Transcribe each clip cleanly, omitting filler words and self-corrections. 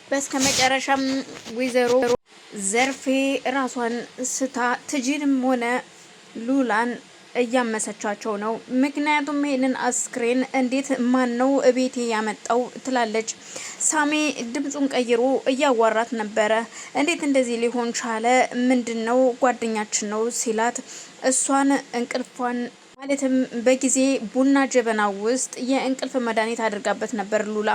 በስከመጨረሻም ወይዘሮ ዘርፌ ራሷን ስታ ትጂንም ሆነ ሉላን እያመሰቻቸው ነው። ምክንያቱም ይሄንን አስክሬን እንዴት ማን ነው እቤቴ ያመጣው ትላለች። ሳሚ ድምጹን ቀይሮ እያዋራት ነበረ። እንዴት እንደዚህ ሊሆን ቻለ? ምንድነው? ጓደኛችን ነው ሲላት እሷን እንቅልፏን ማለትም በጊዜ ቡና ጀበና ውስጥ የእንቅልፍ መድኃኒት አድርጋበት ነበር ሉላ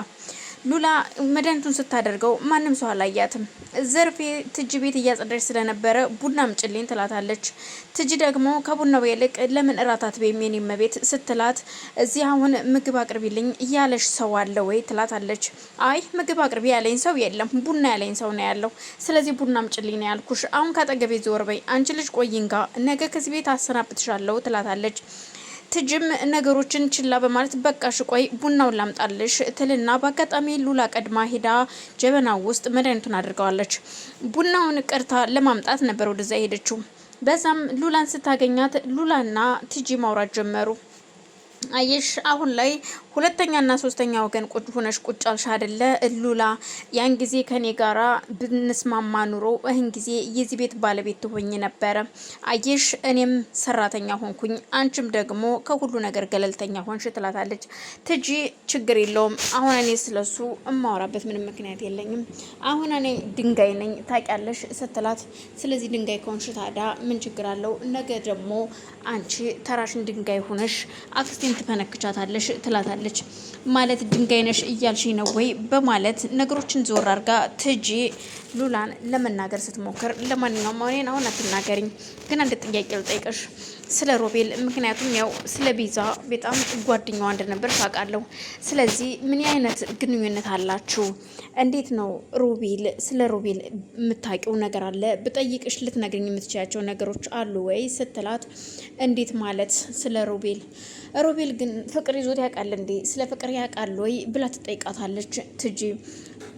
መድኃኒቱን ስታደርገው ማንም ሰው አላያትም። ዘርፌ ትጂ ቤት እያጸዳች ስለነበረ ቡና አምጪልኝ ትላታለች። ትጂ ደግሞ ከቡናው ይልቅ ለምን እራት አትበይም የኔ እመቤት ስትላት እዚህ አሁን ምግብ አቅርቢልኝ ያለሽ ሰው አለ ወይ ትላታለች። አይ ምግብ አቅርቢ ያለኝ ሰው የለም፣ ቡና ያለኝ ሰው ነው ያለው። ስለዚህ ቡና አምጪልኝ ነው ያልኩሽ። አሁን ካጠገቤ ዞር በይ አንቺ ልጅ ቆይንጋ፣ ነገ ከዚህ ቤት አሰናብትሻለሁ ትላታለች። ትጅም ነገሮችን ችላ በማለት በቃሽ ቆይ ቡናውን ላምጣልሽ ትልና በአጋጣሚ ሉላ ቀድማ ሄዳ ጀበና ውስጥ መድኃኒቱን አድርገዋለች። ቡናውን ቀርታ ለማምጣት ነበር ወደዛ ሄደችው። በዛም ሉላን ስታገኛት ሉላና ትጂ ማውራት ጀመሩ። አየሽ አሁን ላይ ሁለተኛና ሶስተኛ ወገን ቁጭ ሆነሽ ቁጭ አልሽ አይደለ ሉላ? ያን ጊዜ ከኔ ጋራ ብንስማማ ኑሮ እህን ጊዜ የዚህ ቤት ባለቤት ትሆኝ ነበረ። አየሽ እኔም ሰራተኛ ሆንኩኝ፣ አንቺም ደግሞ ከሁሉ ነገር ገለልተኛ ሆንሽ ትላታለች። ትጂ ችግር የለውም አሁን እኔ ስለሱ እማወራበት ምንም ምክንያት የለኝም። አሁን እኔ ድንጋይ ነኝ ታውቂያለሽ ስትላት፣ ስለዚህ ድንጋይ ከሆንሽ ታዲያ ምን ችግር አለው? ነገ ደግሞ አንቺ ተራሽን ድንጋይ ሆነሽ አክስቴን ትፈነክቻታለሽ ትላታለች። ማለት ድንጋይ ነሽ እያልሽኝ ነው ወይ በማለት ነገሮችን ዞር አድርጋ ትጂ ሉላን ለመናገር ስትሞክር፣ ለማንኛውም አሁን አትናገሪኝ፣ ግን አንድ ጥያቄ ልጠይቅሽ ስለ ሮቤል። ምክንያቱም ያው ስለ ቤዛ በጣም ጓደኛዋ እንደነበር ታውቃለሁ። ስለዚህ ምን አይነት ግንኙነት አላችሁ? እንዴት ነው ሮቤል? ስለ ሮቤል የምታውቂው ነገር አለ? ብጠይቅሽ ልትነግሪኝ የምትችያቸው ነገሮች አሉ ወይ ስትላት፣ እንዴት ማለት ስለ ሮቤል ግን ፍቅር ይዞት ያውቃል እንዴ? ስለ ፍቅር ያውቃል ወይ ብላ ትጠይቃታለች ትጂ።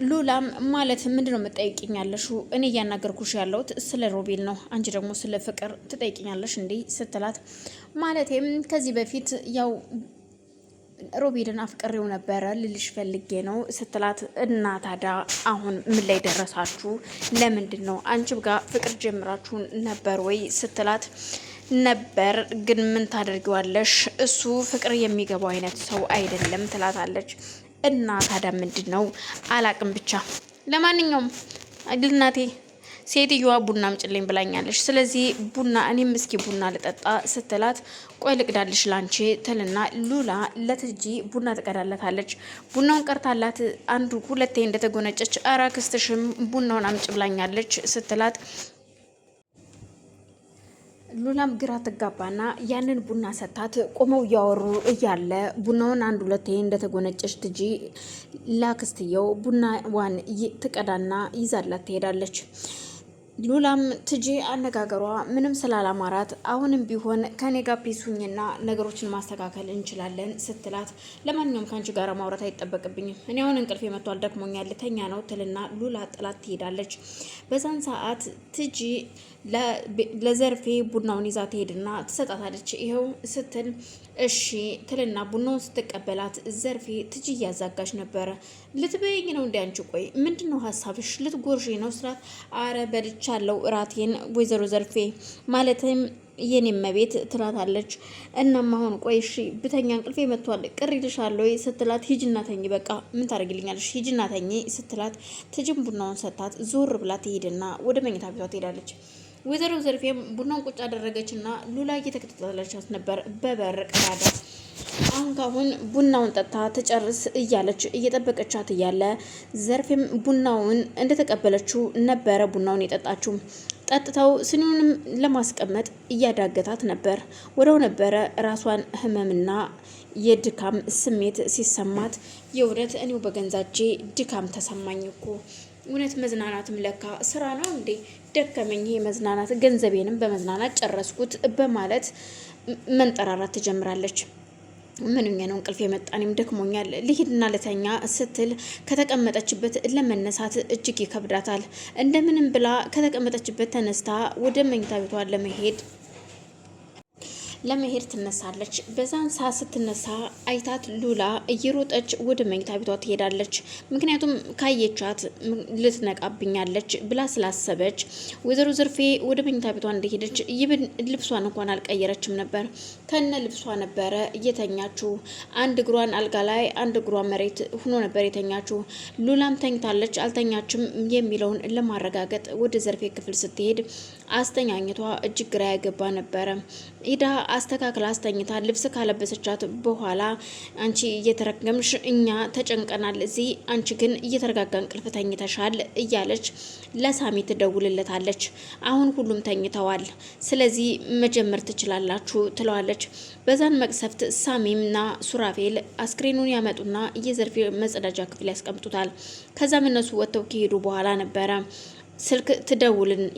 ሉላም ማለት ምንድነው የምትጠይቅኛለሽ? እኔ እያናገርኩሽ ያለሁት ስለ ሮቤል ነው፣ አንቺ ደግሞ ስለ ፍቅር ትጠይቅኛለሽ እንዴ ስትላት፣ ማለቴም ከዚህ በፊት ያው ሮቤልን አፍቅሬው ነበረ ልልሽ ፈልጌ ነው ስትላት፣ እና ታዲያ አሁን ምን ላይ ደረሳችሁ? ለምንድን ነው አንቺም ጋር ፍቅር ጀምራችሁ ነበር ወይ ስትላት፣ ነበር ግን ምን ታደርጊዋለሽ? እሱ ፍቅር የሚገባው አይነት ሰው አይደለም ትላታለች። እና ታዲያ ምንድን ነው? አላቅም ብቻ ለማንኛውም እናቴ ሴትዮዋ ቡና አምጪልኝ ብላኛለች። ስለዚህ ቡና እኔም እስኪ ቡና ልጠጣ ስትላት፣ ቆይ ልቅዳልሽ ላንቺ ትልና ሉላ ለትጂ ቡና ትቀዳለታለች። ቡናውን ቀርታላት አንዱ ሁለቴ እንደተጎነጨች ኧረ አክስትሽም ቡናውን አምጪ ብላኛለች ስትላት፣ ሉላም ግራ ትጋባና ያንን ቡና ሰታት ቆመው እያወሩ እያለ ቡናውን አንድ ሁለቴ እንደተጎነጨች ትጂ ላክስትየው ቡናዋን ትቀዳና ይዛላት ትሄዳለች። ሉላም ትጂ አነጋገሯ ምንም ስላላማራት አሁንም ቢሆን ከኔ ጋር ፒሱኝና ነገሮችን ማስተካከል እንችላለን ስትላት፣ ለማንኛውም ከአንቺ ጋር ማውራት አይጠበቅብኝም፣ እኔ አሁን እንቅልፍ መጥቷል ደክሞኛል ልተኛ ነው ትልና ሉላ ጥላት ትሄዳለች። በዛን ሰዓት ትጂ ለዘርፌ ቡናውን ይዛ ትሄድና ትሰጣታለች። ይኸው ስትል እሺ ትልና ቡናውን ስትቀበላት ዘርፌ ትጂ እያዛጋች ነበረ። ልትበይኝ ነው እንዲ አንቺ? ቆይ ምንድነው ሀሳብሽ? ልትጎርሺ ነው ስላት፣ አረ በልቻለሁ እራቴን ወይዘሮ ዘርፌ ማለትም የኔ መቤት ትላታለች። እናም አሁን ቆይ እሺ ብተኛ እንቅልፌ መጥቷል ቅር ይልሻል ወይ ስትላት፣ ሂጂና ተኝ በቃ ምን ታደርግልኛለሽ ሂጂና ተኝ ስትላት፣ ትጂም ቡናውን ሰታት ዞር ብላ ትሄድና ወደ መኝታ ቤቷ ትሄዳለች። ወይዘሮ ዘርፌም ቡናውን ቁጭ አደረገችና ሉላ እየተከታተለቻት ነበር በበር ቀዳዳ። አሁን ካሁን ቡናውን ጠጥታ ትጨርስ እያለች እየጠበቀቻት እያለ ዘርፌም ቡናውን እንደተቀበለችው ነበረ ቡናውን የጠጣችው። ጠጥተው ስኒውንም ለማስቀመጥ እያዳገታት ነበር። ወደው ነበረ ራሷን ህመምና የድካም ስሜት ሲሰማት፣ የእውነት እኔው በገንዛጄ ድካም ተሰማኝ እኮ እውነት መዝናናትም ለካ ስራ ነው እንዴ? ደከመኝ ይሄ መዝናናት፣ ገንዘቤንም በመዝናናት ጨረስኩት በማለት መንጠራራት ትጀምራለች። ምንኛ ነው እንቅልፍ የመጣንም ደክሞኛል ልሂድና ልተኛ ስትል ከተቀመጠችበት ለመነሳት እጅግ ይከብዳታል። እንደምንም ብላ ከተቀመጠችበት ተነስታ ወደ መኝታ ቤቷ ለመሄድ ለመሄድ ትነሳለች። በዛን ሰዓት ስትነሳ አይታት ሉላ እየሮጠች ወደ መኝታ ቤቷ ትሄዳለች። ምክንያቱም ካየቻት ልትነቃብኛለች ብላ ስላሰበች ወይዘሮ ዘርፌ ወደ መኝታ ቤቷ እንደሄደች ይብን ልብሷን እንኳን አልቀየረችም ነበር። ከነ ልብሷ ነበረ እየተኛችው። አንድ እግሯን አልጋ ላይ አንድ እግሯ መሬት ሆኖ ነበር የተኛችው። ሉላም ተኝታለች አልተኛችም የሚለውን ለማረጋገጥ ወደ ዘርፌ ክፍል ስትሄድ አስተኛኝቷ እጅግ ግራ ያገባ ነበረ። ኢዳ አስተካክላ አስተኝታ ልብስ ካለበሰቻት በኋላ አንቺ እየተረገምሽ እኛ ተጨንቀናል እዚህ፣ አንቺ ግን እየተረጋጋ እንቅልፍ ተኝተሻል እያለች ለሳሚ ትደውልለታለች። አሁን ሁሉም ተኝተዋል፣ ስለዚህ መጀመር ትችላላችሁ ትለዋለች። በዛን መቅሰፍት ሳሚምና ሱራፌል አስክሬኑን ያመጡና የዘርፌ መጸዳጃ ክፍል ያስቀምጡታል። ከዛም እነሱ ወጥተው ከሄዱ በኋላ ነበረ ስልክ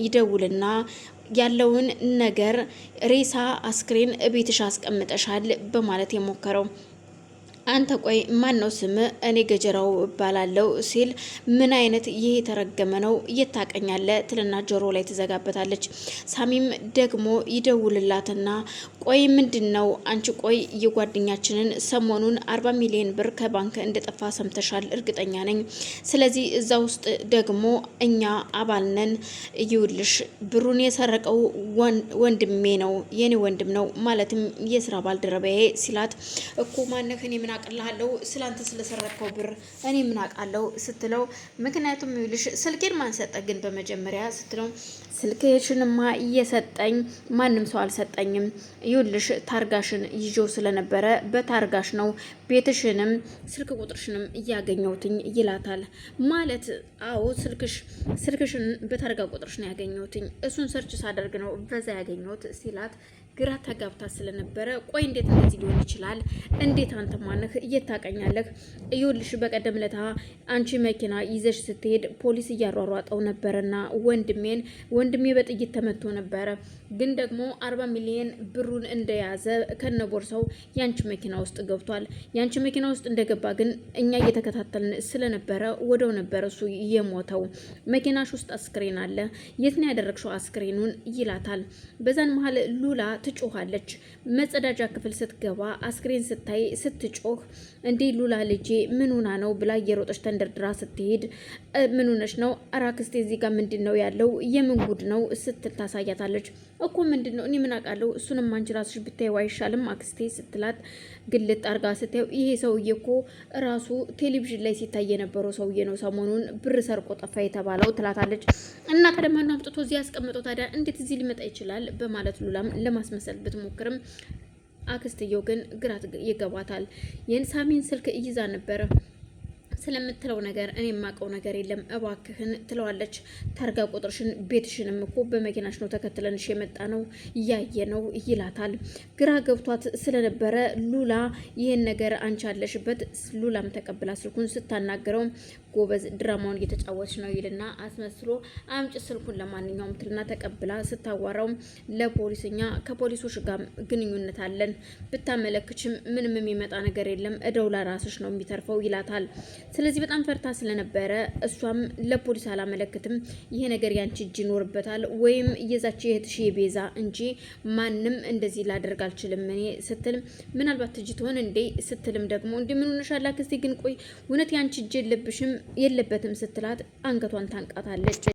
ይደውልና ያለውን ነገር ሬሳ አስክሬን ቤትሽ አስቀምጠሻል በማለት የሞከረው። አንተ ቆይ ማን ነው ስም? እኔ ገጀራው እባላለሁ ሲል ምን አይነት ይሄ የተረገመ ነው እየታቀኛለ ትልና ጆሮ ላይ ትዘጋበታለች። ሳሚም ደግሞ ይደውልላትና ቆይ ምንድነው አንቺ? ቆይ የጓደኛችንን ሰሞኑን 40 ሚሊዮን ብር ከባንክ እንደጠፋ ሰምተሻል? እርግጠኛ ነኝ። ስለዚህ እዛ ውስጥ ደግሞ እኛ አባል ነን። ይውልሽ ብሩን የሰረቀው ወንድሜ ነው፣ የኔ ወንድም ነው ማለትም የስራ ባልደረባዬ ሲላት እኮ ማነህ እኔ ምን አቅላለሁ ስላንተ ስለሰረቀው ብር እኔ ምን አቃለው ስትለው ምክንያቱም ይልሽ ስልኬን ማን ሰጠ ግን በመጀመሪያ ስትለው ስልክሽንማ እየሰጠኝ ማንም ሰው አልሰጠኝም። ይልሽ ታርጋሽን ይዤው ስለነበረ በታርጋሽ ነው ቤትሽንም ስልክ ቁጥርሽንም እያገኘሁትኝ ይላታል። ማለት አዎ ስልክሽን በታርጋ ቁጥርሽ ነው ያገኘሁትኝ፣ እሱን ሰርች ሳደርግ ነው በዛ ያገኘሁት ሲላት ግራ ተጋብታ ስለነበረ ቆይ እንዴት እንደዚህ ሊሆን ይችላል? እንዴት አንተ ማነህ እየታቀኛለህ? ይኸውልሽ በቀደም ለታ አንቺ መኪና ይዘሽ ስትሄድ ፖሊስ እያሯሯጠው ነበርና ወንድሜ በጥይት ተመቶ ነበረ። ግን ደግሞ 40 ሚሊዮን ብሩን እንደያዘ ከነቦርሳው ያንቺ መኪና ውስጥ ገብቷል። ያንቺ መኪና ውስጥ እንደገባ ግን እኛ እየተከታተልን ስለነበረ ወደው ነበር እሱ የሞተው። መኪናሽ ውስጥ አስክሬን አለ፣ የት ነው ያደረግሽው አስክሬኑን? ይላታል። በዛን መሀል ሉላ ትጮኻለች። መጸዳጃ ክፍል ስትገባ አስክሬን ስታይ ስትጮህ እንዴ ሉላ ልጄ ምን ሆና ነው ብላ እየሮጠች ተንደርድራ ስትሄድ ምን ሆነሽ ነው? አራክስቴ እዚህ ጋር ምንድነው ያለው? የምን ጉድ ነው ስትል ታሳያታለች። እኮ ምንድነው እኔ ምን አውቃለሁ፣ እሱንም አንቺ ራስሽ ብታዪው አይሻልም አክስቴ ስትላት ግልጥ አርጋ ስታየው ይሄ ሰውዬ እኮ ራሱ ቴሌቪዥን ላይ ሲታይ የነበረው ሰውዬ ነው ሰሞኑን ብር ሰርቆ ጠፋ የተባለው ትላታለች። እና ታዲያ ማን አምጥቶ እዚህ ያስቀምጠው ታዲያ እንዴት እዚህ ሊመጣ ይችላል? በማለት ሉላም ለማስመሰል ብትሞክርም አክስትየው ግን ግራ ይገባታል። የሳሚን ስልክ ይዛ ነበረ። ስለምትለው ነገር እኔ የማውቀው ነገር የለም እባክህን ትለዋለች። ታርጋ ቁጥርሽን ቤትሽንም እኮ በመኪናሽ ነው ተከትለንሽ የመጣ ነው እያየ ነው ይላታል። ግራ ገብቷት ስለነበረ ሉላ ይህን ነገር አንቺ አለሽበት። ሉላም ተቀብላ ስልኩን ስታናገረው ጎበዝ ድራማውን እየተጫወተች ነው ይልና አስመስሎ አምጭ ስልኩን ለማንኛውም ትልና ተቀብላ ስታዋራው ለፖሊስኛ ከፖሊሶች ጋር ግንኙነት አለን ብታመለክችም ምንም የሚመጣ ነገር የለም እደው ለራስሽ ነው የሚተርፈው ይላታል። ስለዚህ በጣም ፈርታ ስለነበረ እሷም ለፖሊስ አላመለክትም፣ ይሄ ነገር ያንቺ እጅ ይኖርበታል ወይም የዛች የእህትሽ የቤዛ እንጂ ማንም እንደዚህ ላደርግ አልችልም እኔ ስትል ምናልባት ትጅ ትሆን እንዴ ስትልም ደግሞ እንደምን ሆነሻል አክስቴ ግን ቆይ እውነት ያንቺ እጅ የለበትም ስትላት አንገቷን ታንቃታለች።